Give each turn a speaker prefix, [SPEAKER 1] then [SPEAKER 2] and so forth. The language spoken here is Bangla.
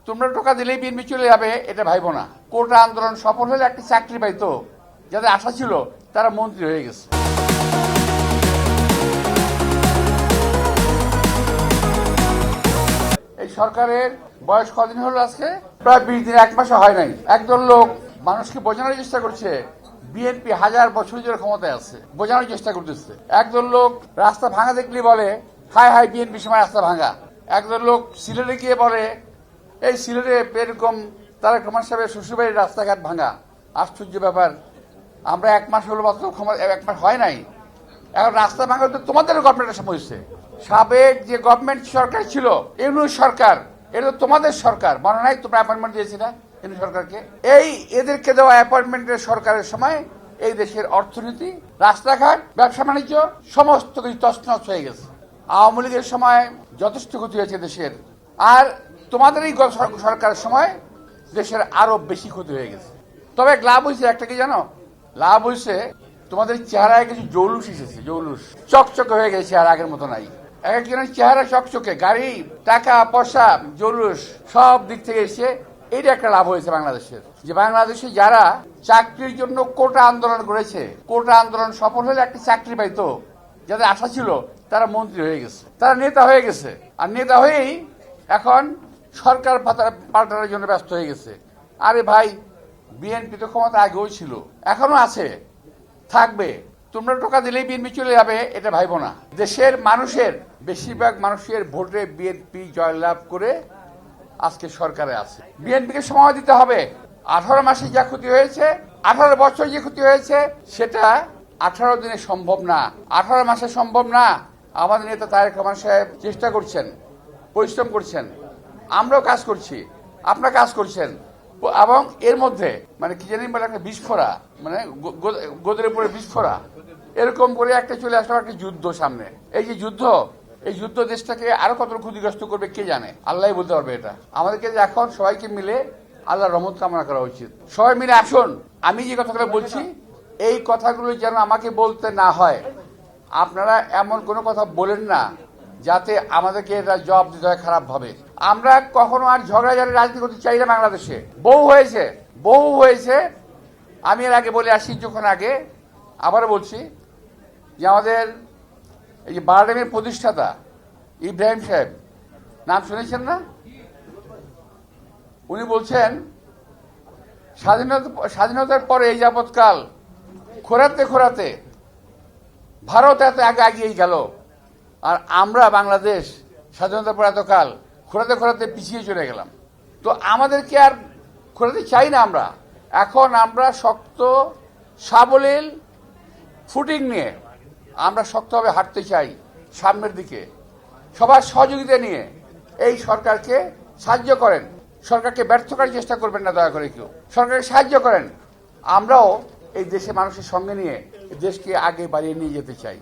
[SPEAKER 1] তোমরা টাকা দিলেই বিএনপি চলে যাবে এটা ভাইবো না। কোটা আন্দোলন সফল হলে একটা চাকরি পাইতো, যাদের আশা ছিল তারা মন্ত্রী হয়ে গেছে। এই সরকারের বয়স কদিন হলো আজকে? প্রায় 20 দিন, 1 মাসও হয় নাই। একদল লোক মানুষকে বোঝানোর চেষ্টা করছে বিএনপি 1000 বছর ধরে ক্ষমতায় আছে, বোঝানোর চেষ্টা করতেছে। একদল লোক রাস্তা ভাঙা দেখলে বলে হাই হাই বিএনপি সময় রাস্তা ভাঙা। একদল লোক সিলেটে গিয়ে বলে এই সিলেটে এরকম তারেক রহমান সাহেবের শ্বশুরবাড়ির রাস্তাঘাট ভাঙা। আশ্চর্য ব্যাপার, আমরা 1 মাস হলো মাত্র ক্ষমতা, 1 মাস হয় নাই, এখন রাস্তা ভাঙা তো তোমাদের গভর্নমেন্টের সময় হচ্ছে। সাবেক যে গভর্নমেন্ট সরকার ছিল ইউনূস সরকার, এটা তো তোমাদের সরকার, মনে নাই? তোমরা অ্যাপয়েন্টমেন্ট দিয়েছি না ইউনূস সরকারকে? এই এদেরকে দেওয়া অ্যাপয়েন্টমেন্টের সরকারের সময় এই দেশের অর্থনীতি, রাস্তাঘাট, ব্যবসা বাণিজ্য সমস্ত কিছু তছনছ হয়ে গেছে। আওয়ামী লীগের সময় যথেষ্ট ক্ষতি হয়েছে দেশের, আর তোমাদের এই সরকারের সময় দেশের আরো বেশি ক্ষতি হয়ে গেছে। তবে লাভ হয়েছে একটা, কি জানো? লাভ হয়েছে তোমাদের চেহারায় কিছু জৌলুস এসেছে, জৌলুস চকচকে হয়ে গেছে, আর আগের মতো নাই। একজনের চেহারা চকচকে, গাড়ি, টাকা পয়সা, জৌলুস সব দিক থেকে এসে এইটা একটা লাভ হয়েছে বাংলাদেশের। যে বাংলাদেশে যারা চাকরির জন্য কোটা আন্দোলন করেছে, কোটা আন্দোলন সফল হলে একটা চাকরি পাইতো, যাদের আশা ছিল তারা মন্ত্রী হয়ে গেছে, তারা নেতা হয়ে গেছে। আর নেতা হয়েই এখন সরকার পাল্টানোর জন্য ব্যস্ত হয়ে গেছে। আরে ভাই, বিএনপি তো ক্ষমতা আগেও ছিল, এখনো আছে, থাকবে। তোমরা টাকা দিলেই বিএনপি চলে যাবে এটা ভাইবো না। দেশের মানুষের বেশিরভাগ মানুষের ভোটে বিএনপি জয়লাভ করে আজকে সরকারে আছে। বিএনপিকে সময় দিতে হবে। 18 মাসে যা ক্ষতি হয়েছে, 18 বছর যে ক্ষতি হয়েছে, সেটা 18 দিনে সম্ভব না, 18 মাসে সম্ভব না। আমাদের নেতা তারেক রহমান সাহেব চেষ্টা করছেন, পরিশ্রম করছেন, আমরাও কাজ করছি, আপনারা কাজ করছেন, এবং এর মধ্যে মানে কি জানি বলে একটা বিস্ফোরা, মানে গোদের উপরে বিস্ফোরা, এরকম করে একটা চলে আসলো একটা যুদ্ধ সামনে। এই যে যুদ্ধ, এই যুদ্ধ দেশটাকে আরো কত ক্ষতিগ্রস্ত করবে কে জানে, আল্লাহ বলতে পারবে। এটা আমাদেরকে এখন সবাইকে মিলে আল্লাহর রহমত কামনা করা উচিত। সবাই মিলে আসুন, আমি যে কথাগুলো বলছি এই কথাগুলো যেন আমাকে বলতে না হয়। আপনারা এমন কোনো কথা বলেন না যাতে আমাদেরকে এটা জবাব দিতে হয় খারাপ ভাবে। আমরা কখনো আর ঝগড়াঝাড়ি রাজনীতি করতে চাই না। বাংলাদেশে বহু হয়েছে, বহু হয়েছে। আমি এর আগে বলে আসি, যখন আগে আবারও বলছি যে আমাদের এই যে বারডেমের প্রতিষ্ঠাতা ইব্রাহিম সাহেব, নাম শুনেছেন না? উনি বলছেন স্বাধীনতার পরে এই যাবৎকাল খোরাতে খোরাতে ভারত এত আগে এগিয়ে গেল, আর আমরা বাংলাদেশ স্বাধীনতার পর এতকাল খোরাতে খোরাতে পিছিয়ে চলে গেলাম। তো আমাদেরকে আর খোরাতে চাই না আমরা। এখন আমরা শক্ত সাবলীল ফুটিং নিয়ে আমরা শক্তভাবে হাঁটতে চাই সামনের দিকে, সবার সহযোগিতা নিয়ে। এই সরকারকে সাহায্য করেন, সরকারকে ব্যর্থ করার চেষ্টা করবেন না দয়া করে কেউ, সরকারকে সাহায্য করেন। আমরাও এই দেশে মানুষের সঙ্গে নিয়ে দেশকে আগে বাড়িয়ে নিয়ে যেতে চাই।